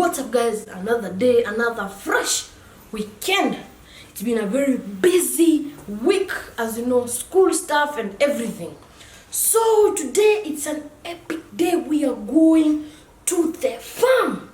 What's up guys, another day, another fresh weekend. It's been a very busy week, as you know, school stuff and everything. So today it's an epic day. We are going to the farm.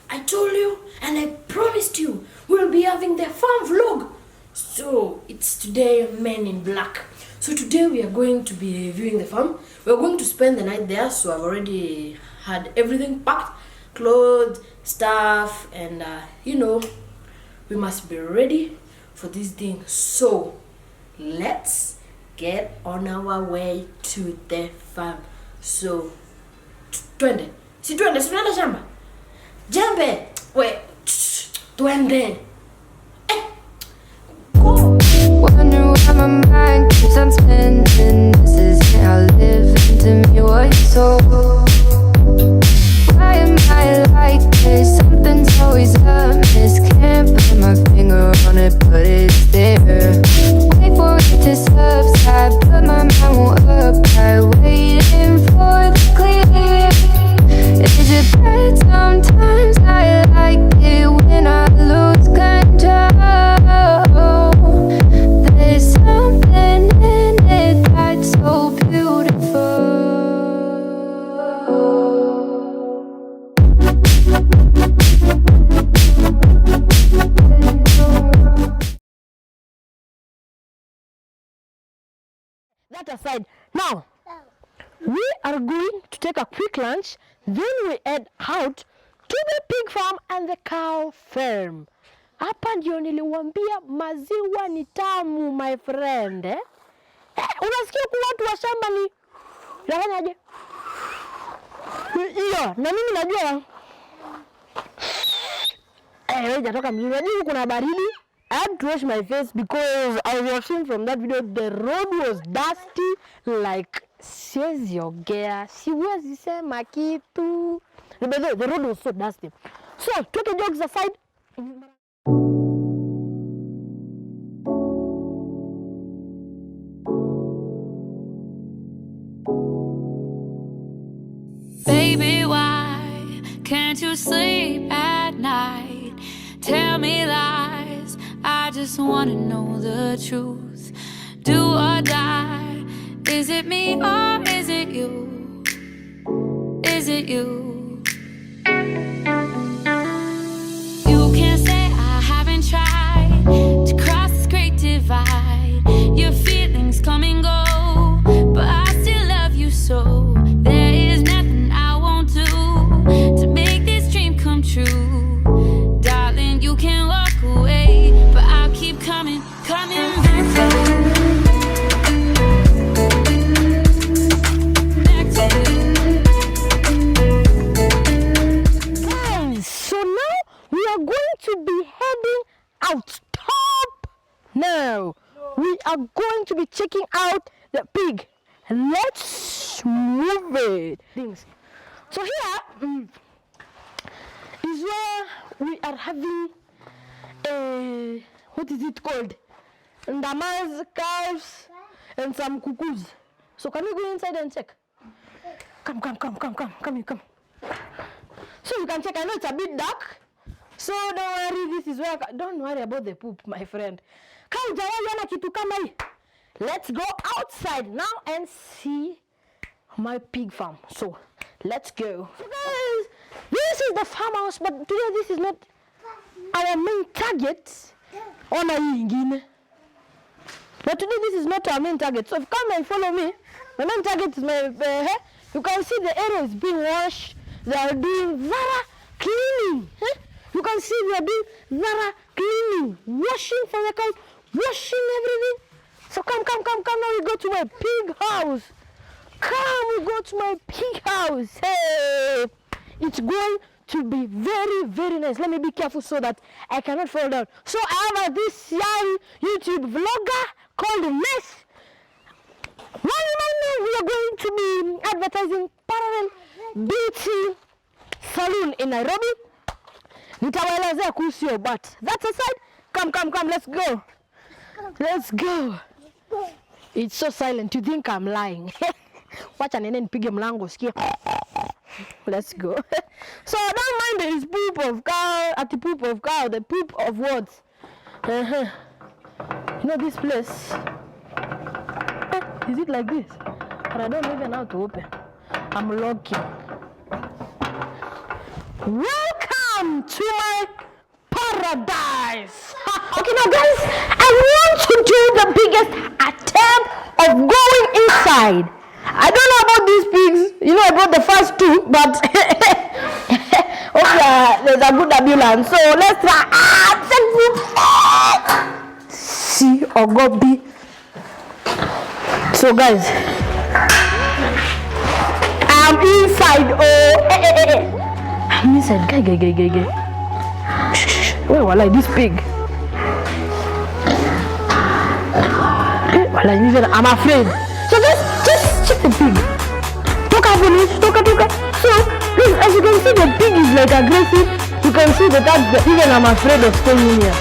I told you and I promised you we'll be having the farm vlog. So it's today Men in Black. So today we are going to be viewing the farm. We're going to spend the night there, so I've already had everything packed, clothes, stuff, and you know, we must be ready for this thing. So let's get on our way to the farm. So twende shamba jembe we twende. Wonder why my mind keeps on spinning. This is how I live into me what you told. Why am I like this? Something's always amiss. Can't put my finger on it, but it's there. Wait for it to subside, but my mind won't apply. Waiting for the clear. Is it bad sometimes? I like it when I lose control. There's something in it that's so beautiful. That aside, now we are going to take a quick lunch, then we head out to the pig farm and the cow farm. Hapa ndio niliwaambia maziwa ni tamu, my friend. Unasikia kwa watu wa shamba ni nafanyaje? Hiyo, na mimi najua. Wewe jatoka mzuri. Najua kuna baridi. I had to wash my face because I was watching from that video. The road was dusty, like siwezi ongea, siwezi sema kitu. The road was so dusty. So, take jokes aside. Baby, why can't you sleep at night? Tell me lies, I just wanna know the truth. Do or die, is it me or is it you? Is it you? You can't say I haven't tried to cross this great divide. Your feelings come and go, but I still love you so. There is nothing I won't do to make this dream come true. Darling, you can walk away, but I'll keep coming back to you. Guys, so now we are going to be heading out top. Now we are going to be checking out the pig. Let's move it. Things. So here is where we are having a, what is it called? Ndamas, cows, and some cuckoos. So can we go inside and check? Come here. So you can check. I know it's a bit dark, so don't worry. This is where. Don't worry about the poop, my friend. Let's go outside now and see my pig farm. So let's go. So guys, this is the farmhouse, but today this is not our main target. But today this is not our main target. So if you come and follow me, my main target is my hair. You can see the area is being washed. They are doing thorough cleaning. You can see they are doing thorough cleaning, washing for the cows, washing everything. So come. Now we go to my pig house. We go to my pig house. Hey, it's going to be very, very nice. Let me be careful so that I cannot fall down. So I have this young YouTube vlogger called Ness. We are going to be advertising Parallel Beauty Salon in Nairobi. Nitawaelezea kuhusu, but that's aside. Come, let's go. It's so silent, you think I'm lying. Wacha nene nipige mlango, sikia. Let's go. So don't mind the poop of cow, at the poop of cow, the poop of what? You know this place? Is it like this? But I don't even know how to open. I'm locking. Welcome to my paradise. Okay, now guys, I want to do the biggest attempt of going inside. I don't know about these pigs. You know, I brought the first two, but okay, there's a good ambulance. So let's try. C or go B. So guys, I'm inside. I'm inside. Guy. Wait, walai, this pig. Walai, I'm afraid. So just check the pig. Toka. So, as you can see, the pig is like aggressive. You can see that even I'm afraid of staying in here.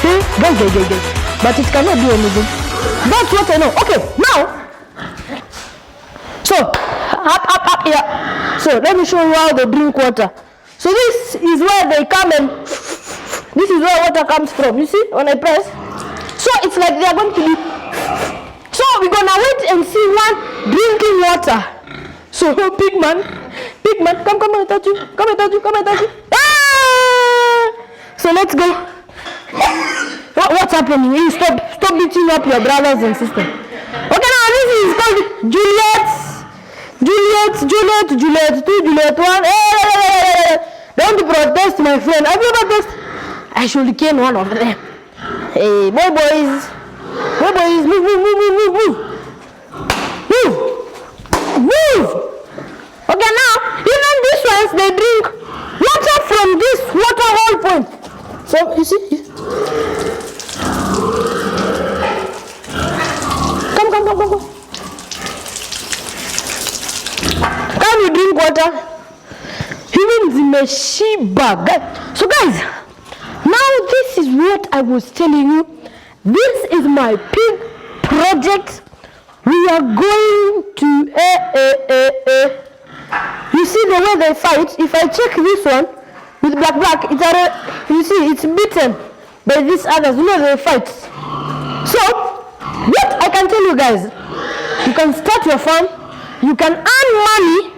See? Guy. But it cannot do anything. That's what I know. Okay, now. So, up here. So, let me show you how they drink water. So, this is where they come and this is where water comes from. You see, when I press. So, it's like they are going to be. So, we're going to wait and see one drinking water. So, pigman, come and touch you. Come and touch you. Ah! So, let's go. What's happening? You stop beating up your brothers and sisters. Okay, now this is called Juliet. 2 Juliet 1. Hey. Don't protest, my friend. Have you ever protest? I should kill one of them. Hey, boys, move. Okay, now even these ones they drink water from this water hole point. So you see. Come. Can you drink water? Even zimeshiba. So guys, now this is what I was telling you. This is my pig project. We are going to You see the way they fight. If I check this one with black, you see it's beaten by these others. You know they fight. So what I can tell you guys, you can start your farm, you can earn money.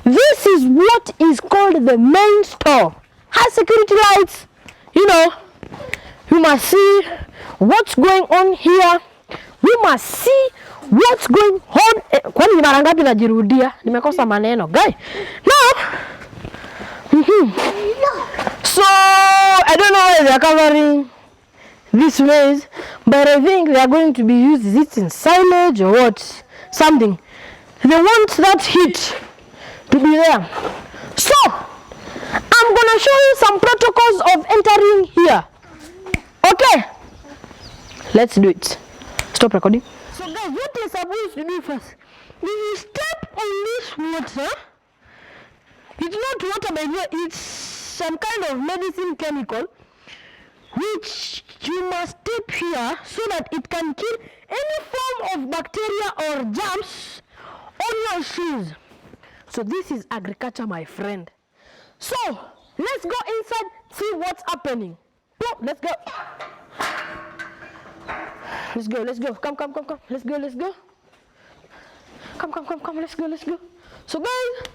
This is what is called the main store. Has security lights. You know, you must see what's going on here. We must see what's going on. Kwani ni mara ngapi najirudia? Nimekosa maneno. Guy. Now, so I don't know why they are covering this ways, but I think they are going to be used. Is it in silage or what? Something. They want that heat to be there. So, I'm going to show you some protocols of entering here. Okay? Let's do it. Stop recording. So guys, what you're supposed to do first, you step on this water. It's not water, by the way, it's some kind of medicine chemical which you must dip here so that it can kill any form of bacteria or germs on your shoes. So this is agriculture, my friend. So let's go inside, see what's happening. Let's go. Let's go. Come. Let's go. Come. Let's go. So guys.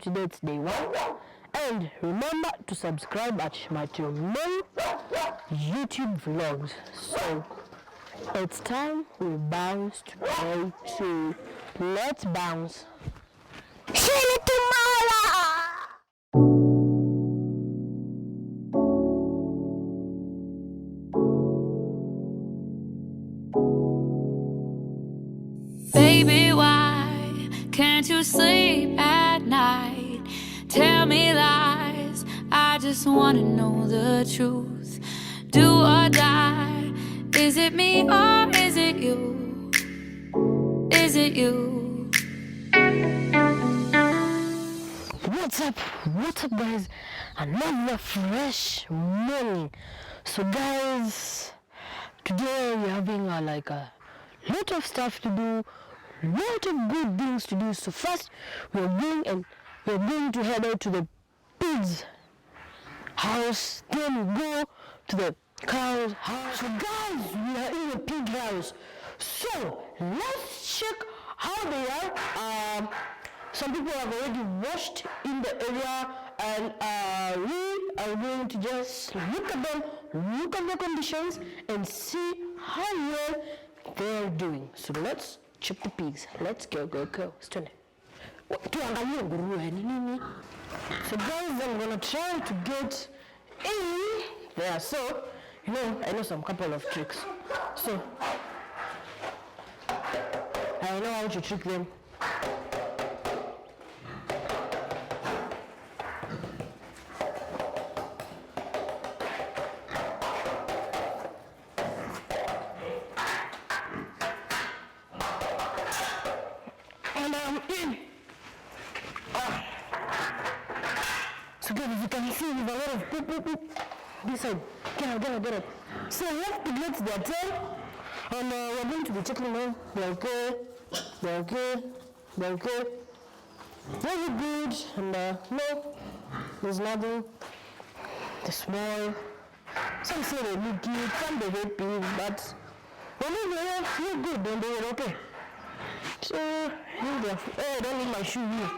Today it's day 1, and remember to subscribe at my main YouTube vlogs. So it's time we bounce to day 2. Let's bounce. See you tomorrow. Baby, why can't you sleep at night? Tell me lies, I just wanna know the truth. Do or die, is it me or is it you? Is it you? What's up guys? Another fresh morning. So guys, today we're having a lot of stuff to do, lot of good things to do. So first we're going to head out to the pig's house, then we go to the cow's house. So guys, we are in the pig house. So let's check how they are. Some people have already washed in the area, and we are going to just look at them, look at the conditions, and see how well they're doing. So let's check the pigs. Let's go. Stand. Tuangalie nguruwe ni nini. So guys, I'm gonna try to get in there. So I know some couple of tricks. So I know how to trick them. And I'm in. So guys, as you can see, with a lot of poop. This side. Get it. So we have to get their tail, and we're going to be checking them. They're okay. Very good. And no, there's nothing. They're small. Some say they look cute, some they hate pig, but whenever they feel good, then they are okay. So, I don't need my shoe here.